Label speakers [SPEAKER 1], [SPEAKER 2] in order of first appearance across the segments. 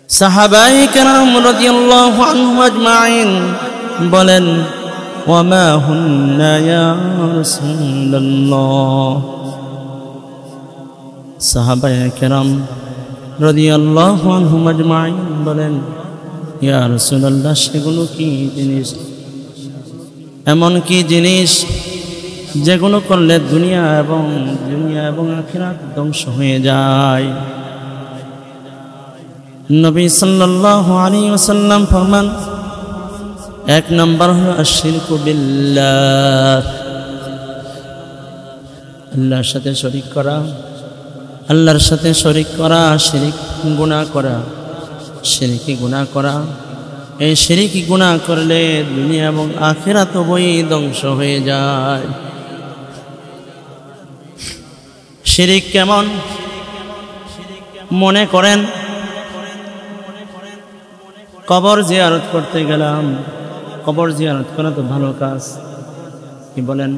[SPEAKER 1] সাহাবায়ে কেরাম রাদিয়াল্লাহু আনহুম আজমাইন বলেন, ওয়ামা হুন্না ইয়া রাসূলুল্লাহ। সাহাবায়ে কেরাম রাদিয়াল্লাহু আনহুম আজমাইন বলেন, ইয়া রাসূলুল্লাহ, সেগুলো কি জিনিস? এমন কি জিনিস যেগুলো করলে দুনিয়া এবং আখিরাত ধ্বংস হয়ে যায়? নবী সাল্লাল্লাহু আলাইহি ওয়াসাল্লাম ফরমান, এক নম্বর হলো আশরিকু বিল্লাহ, আল্লাহর সাথে শরীক করা। আল্লাহর সাথে শরীক করা, শিরিক গুনাহ করা, শিরকি গুনাহ করা। এই শিরকি গুনাহ করলে দুনিয়া এবং আখিরাত উভয়ই ধ্বংস হয়ে যায়। শিরিক কেমন? মনে করেন কবর জিয়ারত করতে গেলাম। কবর জিয়ারত করা তো ভালো কাজ, কি বলেন?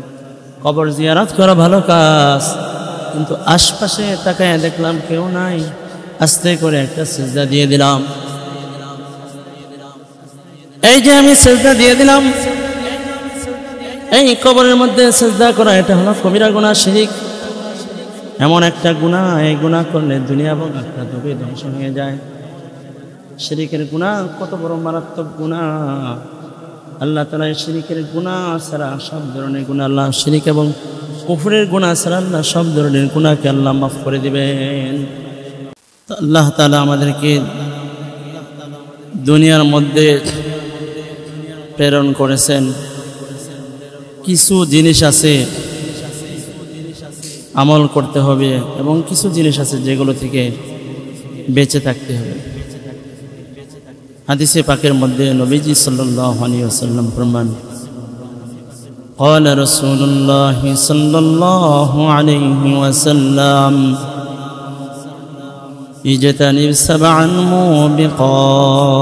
[SPEAKER 1] কবর জিয়ারত করা ভালো কাজ, কিন্তু আশপাশে তাকায় দেখলাম কেউ নাই, আস্তে করে একটা সিজদা দিয়ে দিলাম। এই যে আমি সিজদা দিয়ে দিলাম, এই কবরের মধ্যে সিজদা করা, এটা হলো কবিরা গুনাহ, শিরিক। এমন একটা গুনাহ, এই গুনাহ করলে দুনিয়া এবং আখিরাত উভয়ই ধ্বংস হয়ে যায়। শিরিকের গুনাহ কত বড় মারাত্মক গুনাহ! আল্লাহ তাআলা শিরিকের গুনাহ ছাড়া সব ধরনের গুনাহ, আল্লাহ শিরিক এবং কুফরের গুনাহ ছাড়া আল্লাহ সব ধরনের গুনাহকে আল্লাহ মাফ করে দিবেন। তো আল্লাহ তাআলা আমাদেরকে দুনিয়ার মধ্যে প্রেরণ করেছেন। কিছু জিনিস আছে আমল করতে হবে এবং কিছু জিনিস আছে যেগুলো থেকে বেঁচে থাকতে হবে। হাদিসে পাকের মধ্যে নবীজি সাল্লাল্লাহু আলাইহি ওয়াসাল্লাম ফরমান, قال رسول الله صلى الله عليه وسلم اجتنب سبع موبقات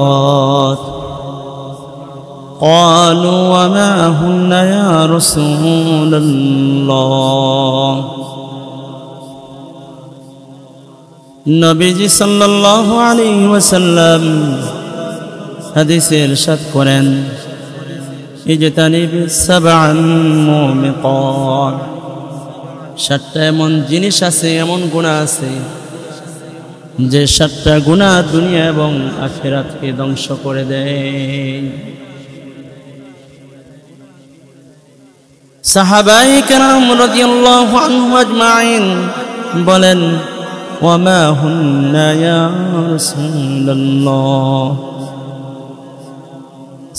[SPEAKER 1] قالوا وما هن يا رسول الله। নবীজি সাল্লাল্লাহু আলাইহি ওয়াসাল্লাম হাদিসে ইরশাদ করেন, ইজতানিবি সাবআন মুমিকাত, সাতটা এমন জিনিস আছে, এমন গুনাহ আছে যে সাতটা গুনাহ দুনিয়া এবং আখিরাতকে ধ্বংস করে দেয়। সাহাবায়ে কেরাম রাদিয়াল্লাহু আনহুম আজমাইন বলেন, ওয়ামা হুন্না ইয়া রাসূলুল্লাহ।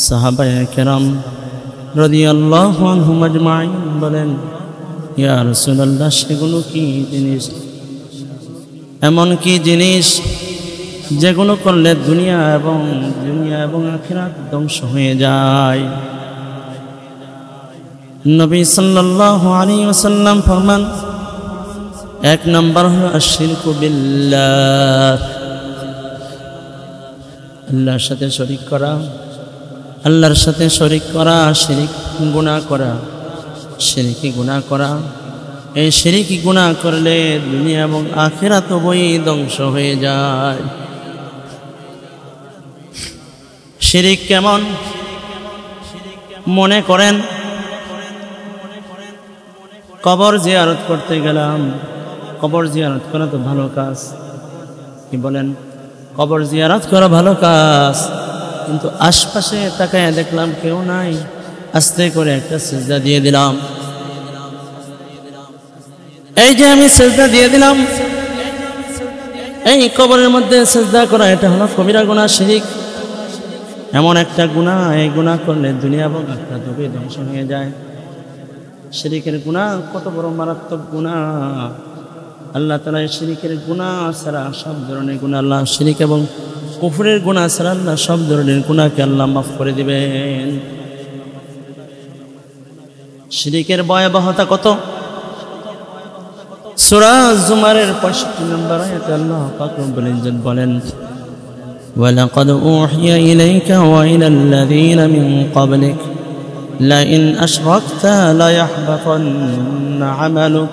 [SPEAKER 1] সাহাবায়ে কেরাম রাদিয়াল্লাহু আনহুম আজমাইন বলেন, ইয়া রাসূলুল্লাহ, সেগুলো কি জিনিস? এমন কি জিনিস যেগুলো করলে দুনিয়া এবং আখিরাত ধ্বংস হয়ে যায়? নবী সাল্লাল্লাহু আলাইহি ওয়াসাল্লাম ফরমান, এক নম্বর হলো আশরিকু বিল্লাহ, আল্লাহর সাথে শরীক করা। আল্লাহর সাথে শরীক করা, শিরিক গুনাহ করা, শিরকি গুনাহ করা। এই শিরকি গুনাহ করলে দুনিয়া এবং আখিরাত উভয়ই ধ্বংস হয়ে যায়। শিরিক কেমন? মনে করেন কবর জিয়ারত করতে গেলাম। কবর জিয়ারত করা তো ভালো কাজ, কি বলেন? কবর জিয়ারত করা ভালো কাজ, কিন্তু আশপাশে তাকায় দেখলাম কেউ নাই, আস্তে করে একটা সিজদা দিয়ে দিলাম। এই যে আমি সিজদা দিয়ে দিলাম, এই কবরের মধ্যে সিজদা করা, এটা হলো কবিরা গুনাহ, শিরিক। এমন একটা গুনাহ, এই গুনাহ করলে দুনিয়া এবং আখিরাত উভয়ই ধ্বংস হয়ে যায়। শিরিকের গুনাহ কত বড় মারাত্মক গুনাহ! আল্লাহ তাআলা শিরিকের গুনাহ ছাড়া সব ধরনের গুনাহ, আল্লাহ শিরিক এবং কুফরের গুনাহ ছাড়া আল্লাহ সব ধরনের গুনাহকে আল্লাহ মাফ করে দিবেন। শিরিকের ভয়াবহতা কত! সূরা জুমারের 65 নম্বর আয়াতে আল্লাহ পাক রব্বুল ইজ্জত বলেন, ওয়ালাকাদ উহিয়া ইলাইকা ওয়া ইলাল লাযীনা মিন ক্বাবলিক লাইন আশরাকতা লায়াহবাতান্না আমালুক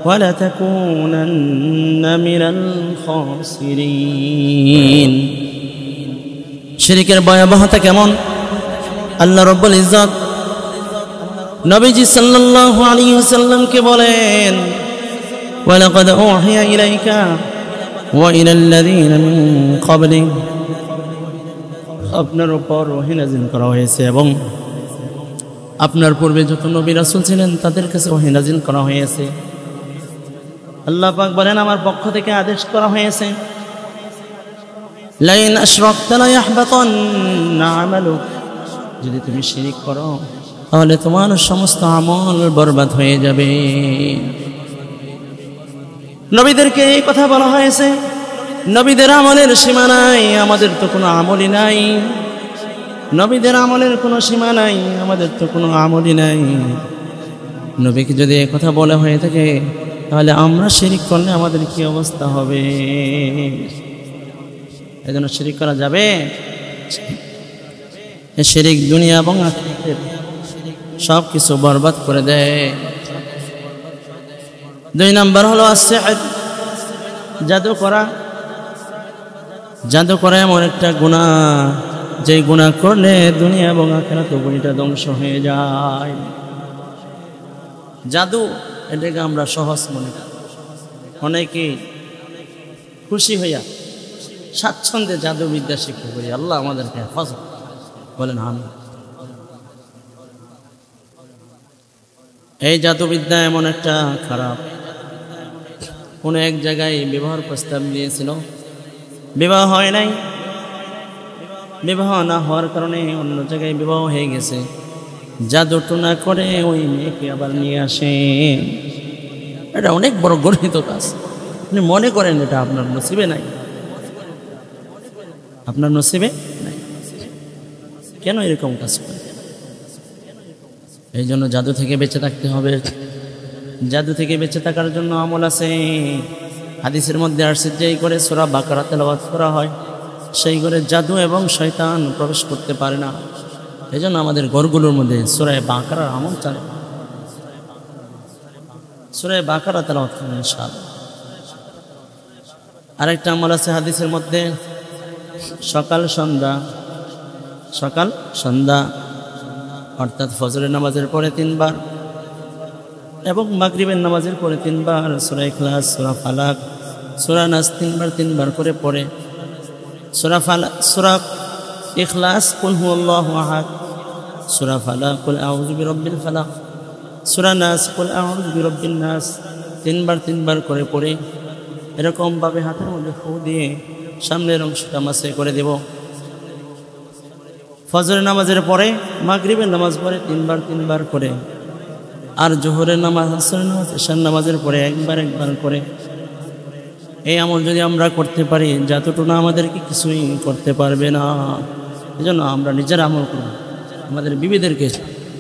[SPEAKER 1] وَلَتَكُونَنَّ مِنَ الْخَاسِرِينَ শিরকের ভয়াবহতা কেমন আল্লাহ রাব্বুল ইজ্জত নবীজি সাল্লাল্লাহু আলাইহি ওয়াসাল্লামকে বলেন ওয়ালাকাদ উহিয়া ইলাইকা ওয়া ইলাল লাযীনা মিন ক্বাবলিক আপনার উপর ওহী নাযিল করা হয়েছে এবং আপনার পূর্বে যত নবী রাসূল ছিলেন তাদের কাছে ওহী নাযিল করা হয়েছে আল্লাহ পাক বলেন আমার পক্ষ থেকে আদেশ করা হয়েছে লাইন আশরাকতা লা ইয়াহবাতান্না আমালুক যদি তুমি শিরক করো তাহলে তোমার সমস্ত আমল বরবাদ হয়ে যাবে নবীদেরকে এই কথা বলা হয়েছে নবীদের আমলের সীমা নাই আমাদের তো কোনো আমলই নাই নবীদের আমলের কোনো সীমা নাই আমাদের তো কোনো আমলই নাই নবীকে যদি এই কথা বলা হয়ে থাকে তাহলে আমরা শিরক করলে আমাদের কি অবস্থা হবে এজন্য শিরক করা যাবে এই শিরক দুনিয়া এবং আখিরাতের সব কিছু বরবাদ করে দেয় দুই নাম্বার হলো আসিহর জাদু করা এমন একটা গুনাহ যে গুনাহ করলে দুনিয়া এবং আখিরাত উভয়টা ধ্বংস হয়ে যায় জাদু এটাকে আমরা সহজ মনে করি অনেকে খুশি হইয়া স্বাচ্ছন্দ্যে জাদুবিদ্যা শিক্ষা করি আল্লাহ আমাদেরকে হেফাজত বলেন আমিন এই জাদুবিদ্যা এমন একটা খারাপ কোন এক জায়গায় বিবাহের প্রস্তাব দিয়েছিল বিবাহ হয় নাই বিবাহ না হওয়ার কারণে অন্য জায়গায় বিবাহ হয়ে গেছে জাদু টুনা করে ওই মেয়েকে আবার নিয়ে আসে এটা অনেক বড় গর্হিত কাজ আপনি মনে করেন এটা আপনার নসিবে নাই আপনার নসিবে নাই কেন এরকম কাজ করে এই জন্য জাদু থেকে বেঁচে থাকতে হবে জাদু থেকে বেঁচে থাকার জন্য আমল আছে হাদিসের মধ্যে আসছে যেই করে সূরা বাকারা তেলাওয়াত করা হয় সেই করে জাদু এবং শয়তান প্রবেশ করতে পারে না এই জন্য আমাদের ঘরগুলোর মধ্যে সূরা বাকারার আমল চলে সূরা বাকারা তেলাওয়াত করুন ইনশাআল্লাহ আরেকটা আমল আছে হাদিসের মধ্যে সকাল সন্ধ্যা অর্থাৎ ফজরের নামাজের পরে 3 বার এবং মাগরিবের নামাজের পরে 3 বার সূরা ইখলাস সূরা ফালাক সূরা নাস 3 বার করে পড়ে সূরা ইখলাস কুল হুয়াল্লাহু আহাদ সূরা ফালাক কুল আউযু বিরাব্বিল ফালাক সূরা নাস কুল আউযু বিরাব্বিন নাস 3 বার করে পড়ে এরকম ভাবে হাতের মধ্যে ফু দিয়ে সামনের অংশটা মাসে করে দেব ফজরের নামাজের পরে মাগরিবের নামাজ পরে 3 বার করে আর জোহরের নামাজ আসরের নামাজ এশার নামাজের পরে একবার করে এই আমল যদি আমরা করতে পারি জাদুটোনা আমাদেরকে কিছুই করতে পারবে না এজন্য আমরা নিজের আমল করব আমাদের বিবিদেরকে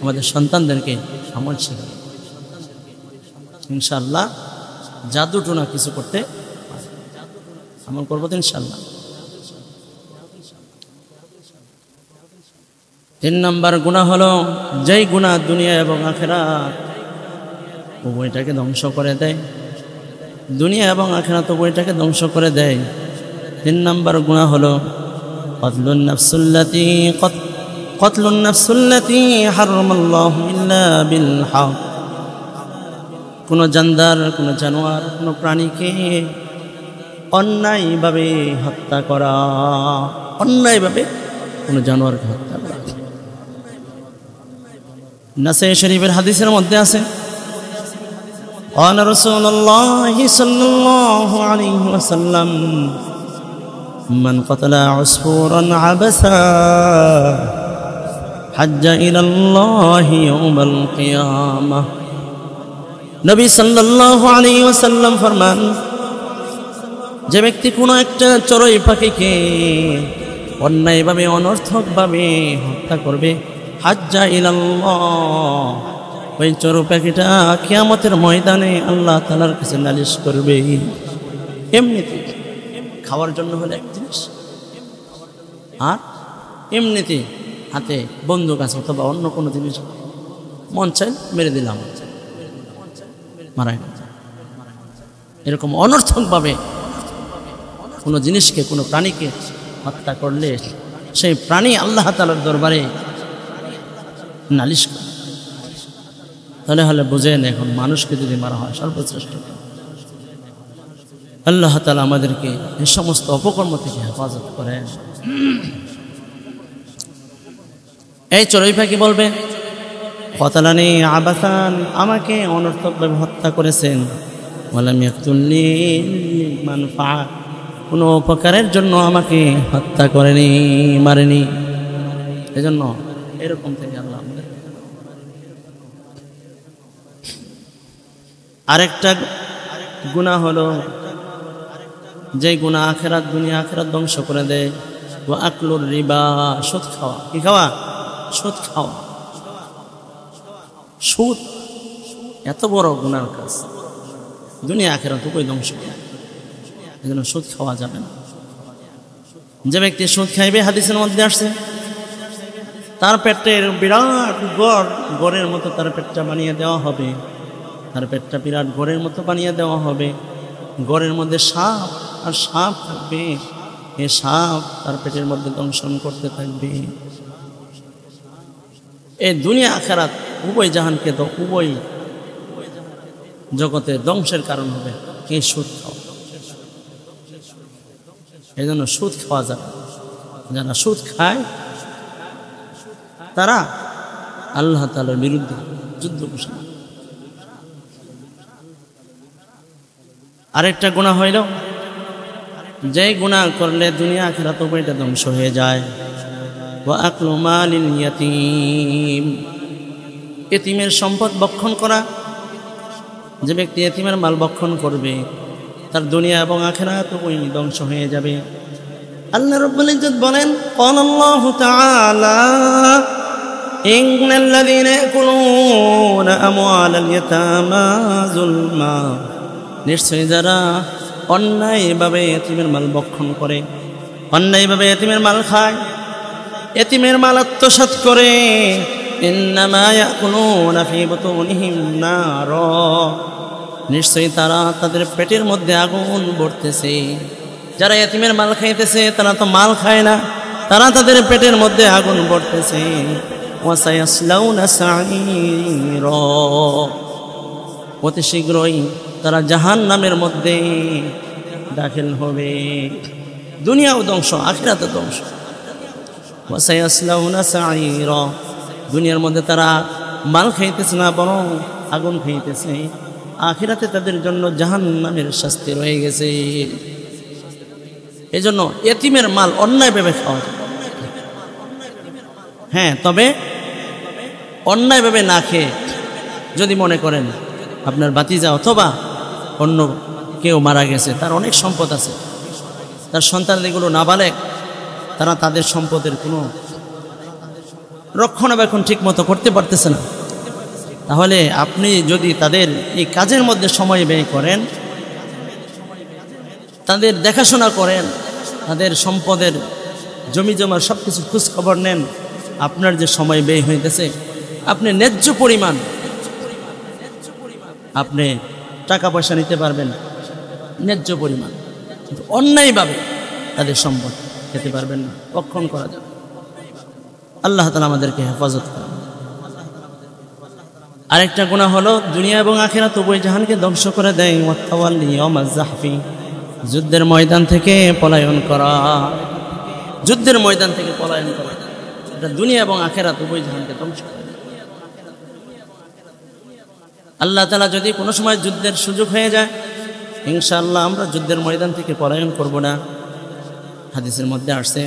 [SPEAKER 1] আমাদের সন্তানদেরকে আমল শেখাব ইনশাআল্লাহ জাদুটোনা কিছু করতে আমল করব তো ইনশাআল্লাহ 3 নম্বর গুনাহ হলো যেই গুনাহ দুনিয়া এবং আখিরাত উভয়টাকে ধ্বংস করে দেয় দুনিয়া এবং আখিরাত উভয়টাকে ধ্বংস করে দেয় 3 নম্বর গুনাহ হলো কতলুন নাফসুল্লাতী হারামাল্লাহু ইল্লা বিল হক কোন জানদার কোন জানোয়ার কোন প্রাণীকে অন্যায়ভাবে হত্যা করা অন্যায়ভাবে কোন জানোয়ারকে হত্যা করা নাসাই শরীফের হাদিসের মধ্যে আছে قال رسول الله صلى الله عليه وسلم من قتل عصفورا عبثا حج إلى الله يوم القيامة নবী সাল্লাল্লাহু আলাইহি ওয়াসাল্লাম ফরমান যে ব্যক্তি কোনো একটা চড়ুই পাখিকে অন্যায়ভাবে অনর্থকভাবে হত্যা করবে হাজ্জা ইলাল্লাহ ওই চড়ুই পাখিটা কিয়ামতের ময়দানে আল্লাহ তাআলার কাছে নালিশ করবে এমনিতে খাওয়ার জন্য হলে এক জিনিস আর এমনিতে হাতে বন্দুক আছে অথবা অন্য কোনো জিনিস মন চাই মেরে দিলাম মারা গেল এরকম অনর্থকভাবে কোনো জিনিসকে, কোনো প্রাণীকে হত্যা করলে সেই প্রাণী আল্লাহ তাআলার দরবারে নালিশ করে। তাহলে হলে বুঝেন, এখন মানুষকে যদি মারা হয় সর্বশ্রেষ্ঠ। আল্লাহ তাআলা আমাদেরকে এই সমস্ত অপকর্ম থেকে হেফাজত করেন। এই চড়ুই পাখি বলবে, কতালানি আবাসান, আমাকে অনর্থকভাবে হত্যা করেছেন। ওয়ালাম ইয়াকতুলনি মানফা, কোনো উপকারের জন্য আমাকে হত্যা করেনি, মারেনি। এজন্য এরকম থেকে আল্লাহ আমাদের। আরেকটা গুনাহ হলো যে গুনাহ আখিরাত দুনিয়া আখিরাত ধ্বংস করে দেয়, ওয়া আকলুর রিবা, সুদ খাওয়া। কি খাওয়া? সুদ খাওয়া। সুদ এত বড় গুনার কাজ, দুনিয়া আখিরাত উভয় ধ্বংস করে। এজন্য সুদ খাওয়া যাবে না। যে ব্যক্তি সুদ খাইবে, হাদিসের মধ্যে আসছে, তার পেটের বিরাট গড়ের মতো তার পেটটা বানিয়ে দেওয়া হবে। তার পেটটা বিরাট গড়ের মতো বানিয়ে দেওয়া হবে। গড়ের মধ্যে সাপ আর সাপ থাকবে। এই সাপ তার পেটের মধ্যে দংশন করতে থাকবে। এই দুনিয়া আখিরাত উভয় জাহানকে তো উভয় জগতে ধ্বংসের কারণ হবে এই সুদ খাওয়া। এই জন্য সুদ খাওয়া যাবে। যারা সুদ খায় তারা আল্লাহ তাআলার বিরুদ্ধে যুদ্ধ ঘোষণা। আরেকটা গুনাহ হইল, যে গুনাহ করলে দুনিয়া আখিরাত উভয়টা ধ্বংস হয়ে যায়, ওয়া আকলু মালিল ইয়াতীম, এতিমের সম্পদ ভক্ষণ করা। যে ব্যক্তি এতিমের মাল ভক্ষণ করবে, তার দুনিয়া এবং আখিরাত উভয় ধ্বংস হয়ে যাবে। আল্লাহ রাব্বুল ইজ্জত বলেন, ক্বালাল্লাহু তাআলা ইন্নাল্লাযীনা ইয়াকুলুনা আমওয়ালাল ইয়াতামা যুলমা, নিশ্চয়ই যারা অন্যায়ভাবে এতিমের মাল ভক্ষণ করে, অন্যায়ভাবে এতিমের মাল খায়, এতিমের মাল আত্মসাৎ করে, ইন্নামা ইয়াকুলুনা ফী বুতুনিহিম নার, নিশ্চয়ই তারা তাদের পেটের মধ্যে আগুন ভরতেছে। যারা এতিমের মাল খাইতেছে তারা তো মাল খায় না, তারা তাদের পেটের মধ্যে আগুন ভরতেছে। ওয়া সায়াসলাউনা সাঈরা, অতি শীঘ্রই তারা জাহান্নামের মধ্যে দাখিল হবে। দুনিয়াও ধ্বংস, আখিরাতও ধ্বংস। ওয়া সায়াসলাউনা সাঈরা, দুনিয়ার মধ্যে তারা মাল খাইতেছে না, বরং আগুন খাইতেছে। আখিরাতে তাদের জন্য জাহান্নামের শাস্তি রয়ে গেছে। এই জন্য এতিমের মাল অন্যায়ভাবে খাওয়া যায়। হ্যাঁ, তবে অন্যায়ভাবে না খেয়ে যদি মনে করেন আপনার ভাতিজা অথবা অন্য কেউ মারা গেছে, তার অনেক সম্পদ আছে, তার সন্তানগুলো নাবালেগ, তারা তাদের সম্পদের কোনো রক্ষণাবেক্ষণ ঠিক মতো করতে পারতেছে না, তাহলে আপনি যদি তাদের এই কাজের মধ্যে সময় ব্যয় করেন, তাদের দেখাশোনা করেন, তাদের সম্পদের জমি জমার সব কিছু খোঁজখবর নেন, আপনার যে সময় ব্যয় হইতেছে, আপনি ন্যায্য পরিমাণ আপনি টাকা পয়সা নিতে পারবেন, ন্যায্য পরিমাণ। কিন্তু অন্যায়ভাবে তাদের সম্পদ খেতে পারবেন না, রক্ষণ করা যাবে। আল্লাহ তাআলা আমাদেরকে হেফাজত করেন। আরেকটা গুনাহ হলো দুনিয়া এবং আখিরাত উভয় জাহানকে ধ্বংস করে দেয়। ওয়াতাওয়াল্লি ইয়াওমাজ যাহফি, যুদ্ধের ময়দান থেকে পলায়ন করা। যুদ্ধের ময়দান থেকে পলায়ন করা, এটা দুনিয়া এবং আখিরাত উভয় জাহানকে ধ্বংস করে দেয়। আল্লাহ তাআলা যদি কোনো সময় যুদ্ধের সুযোগ হয়ে যায়, ইনশাআল্লাহ আমরা যুদ্ধের ময়দান থেকে পলায়ন করব না। হাদিসের মধ্যে আসছে,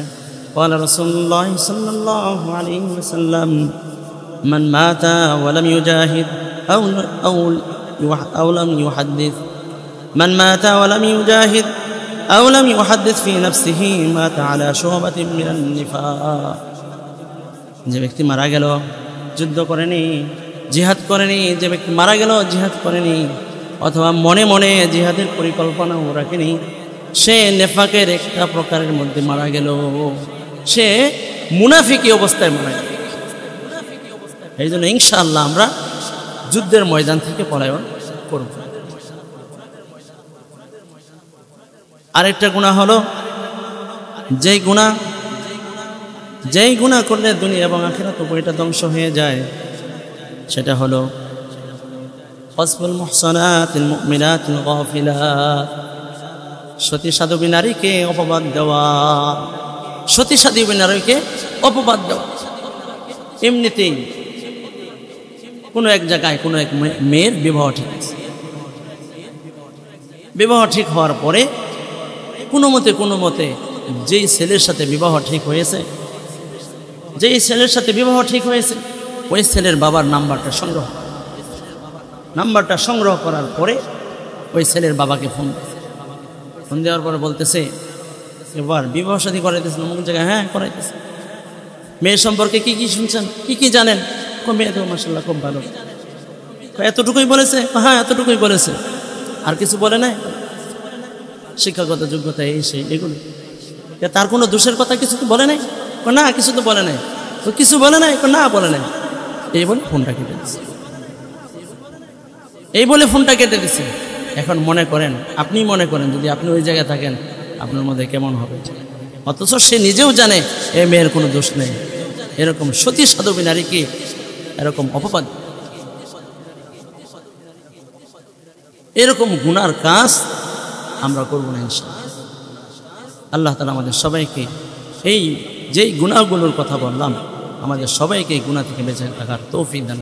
[SPEAKER 1] ক্বালা রাসূলুল্লাহ সাল্লাল্লাহু আলাইহি ওয়াসাল্লাম, মান মাতা ওয়া লাম ইউজাহিদ আও লাম ইউহাদ্দিস, মান মাতা ওয়া লাম ইউজাহিদ আও লাম ইউহাদ্দিস ফি নাফসিহি মাতা আলা শুবাতিন মিনান নিফাক। যে ব্যক্তি মারা গেল যুদ্ধ করেনি, জিহাদ করেনি, যে ব্যক্তি মারা গেল জিহাদ করেনি, অথবা মনে মনে জিহাদের পরিকল্পনাও রাখেনি, সে নেফাকের একটা প্রকারের মধ্যে মারা গেল, সে মুনাফিকি অবস্থায় মারা গেল। এই জন্য ইনশাআল্লাহ আমরা যুদ্ধের ময়দান থেকে পলায়ন করব। আরেকটা গুনাহ হলো যেই গুনাহ করলে দুনিয়া এবং আখিরাত উভয়টা ধ্বংস হয়ে যায়, সেটা হলো কসফুল মুহসানাতিল মুমিনাতিল গাফিলাত, সতী সাধবী নারীকে অপবাদ দেওয়া, সতী সাধবী নারীকে অপবাদ দেওয়া। এমনিতেই কোনো এক জায়গায় কোনো এক মেয়ের বিবাহ ঠিক আছে, বিবাহ ঠিক হওয়ার পরে কোনো মতে যেই ছেলের সাথে বিবাহ ঠিক হয়েছে, ওই ছেলের বাবার নাম্বারটা সংগ্রহ করার পরে ওই ছেলের বাবাকে ফোন দেওয়ার পরে বলতেছে, এবার বিবাহ শাদী করাইতেছেন অমুক জায়গায়? হ্যাঁ করাইতেছে। মেয়ের সম্পর্কে কি শুনছেন, কি জানেন? মেয়ে তো মাশাআল্লাহ খুব ভালো। এতটুকুই বলেছে? হ্যাঁ এতটুকুই বলেছে, আর কিছু বলে নাই। শিক্ষাগত যোগ্যতা এই সেই এগুলো, তার কোনো দোষের কথা কিছু তো বলে নাই? না কিছু তো বলে নাই। তো কিছু বলে নাই? না বলে নাই। এই বলে ফোনটা কেটে দিচ্ছে। এখন আপনি মনে করেন যদি আপনি ওই জায়গায় থাকেন আপনার মধ্যে কেমন হবে? অথচ সে নিজেও জানে এই মেয়ের কোনো দোষ নেই। এরকম সতী সাধবী নারীকে এরকম অপবাদ, এরকম গুনার কাজ আমরা করবো না ইনশাআল্লাহ। আল্লাহ তাআলা আমাদের সবাইকে যেই গুনাহগুলোর কথা বললাম, আমাদের সবাইকে এই গুনাহ থেকে বেঁচে থাকার তৌফিক দান।